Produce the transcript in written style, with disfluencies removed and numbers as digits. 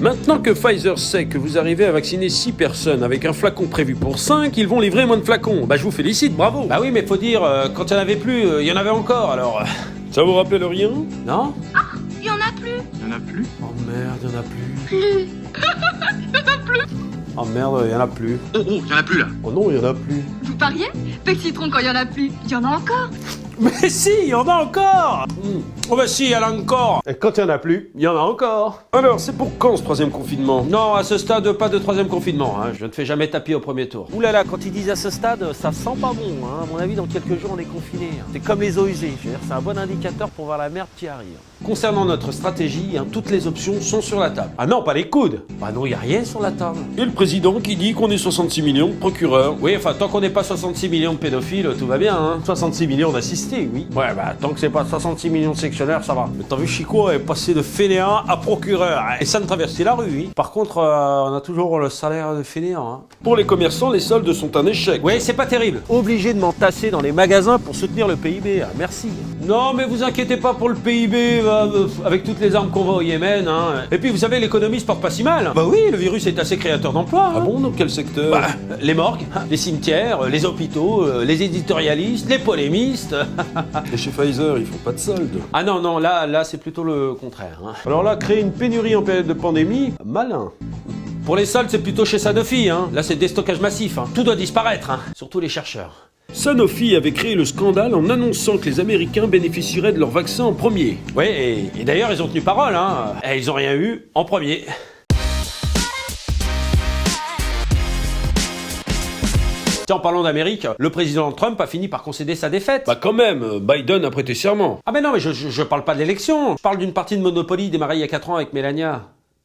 Maintenant que Pfizer sait que vous arrivez à vacciner 6 personnes avec un flacon prévu pour 5, ils vont livrer moins de flacons. Bah je vous félicite, bravo. Bah oui, mais faut dire, quand il n'y en avait plus, il y en avait encore, alors... Ça vous rappelle rien? Non? Il y en a plus. Il y en a plus? Oh merde, y'en a plus. Plus. Oh merde, y'en a plus. Oh, il y en a plus là. Oh non, y'en a plus. Vous pariez? Bec citron quand il y en a plus. Il y en a encore. Mais si, il y en a encore. Oh bah si, il y en a encore. Et quand il y en a plus, il y en a encore. Alors, c'est pour quand ce 3e confinement? Non, à ce stade, pas de 3e confinement, hein. Je ne fais jamais tapis au premier tour. Ouh là là, quand ils disent à ce stade, ça sent pas bon, hein. À mon avis, dans quelques jours, on est confiné. C'est comme les eaux usées, je veux dire, c'est un bon indicateur pour voir la merde qui arrive. Concernant notre stratégie, hein, toutes les options sont sur la table. Ah non, pas les coudes. Bah non, il n'y a rien sur la table. Et le président qui dit qu'on est 66 millions de procureurs. Oui, enfin, tant qu'on n'est pas 66 millions de pédophiles, tout va bien, hein. 66 millions d'assistés, oui. Ouais, bah, tant que c'est pas 66 millions de sectionnaires, ça va. Mais t'as vu, Chico est passé de fainéant à procureur. Et ça ne traverse la rue, oui. Par contre, on a toujours le salaire de fainéant, hein. Pour les commerçants, les soldes sont un échec. Oui, c'est pas terrible. Obligé de m'entasser dans les magasins pour soutenir le PIB. Ah, merci. Non, mais vous inquiétez pas pour le PIB, avec toutes les armes qu'on voit au Yémen, hein. Et puis, vous savez, l'économie se porte pas si mal. Bah oui, le virus est assez créateur d'emplois. Ah bon, dans quel secteur? Bah, les morgues, les cimetières, les hôpitaux, les éditorialistes, les polémistes. Et chez Pfizer, ils font pas de soldes. Ah non, non, là, c'est plutôt le contraire, hein. Alors là, créer une pénurie en période de pandémie, malin. Pour les soldes, c'est plutôt chez Sanofi, hein. Là, c'est déstockage massif, hein. Tout doit disparaître, hein. Surtout les chercheurs. Sanofi avait créé le scandale en annonçant que les Américains bénéficieraient de leur vaccin en premier. Oui, et d'ailleurs, ils ont tenu parole, hein. Et ils ont rien eu en premier. Tiens, en parlant d'Amérique, le président Trump a fini par concéder sa défaite. Bah quand même, Biden a prêté serment. Ah mais non, mais je parle pas de l'élection. Je parle d'une partie de Monopoly démarrée il y a 4 ans avec Mélania.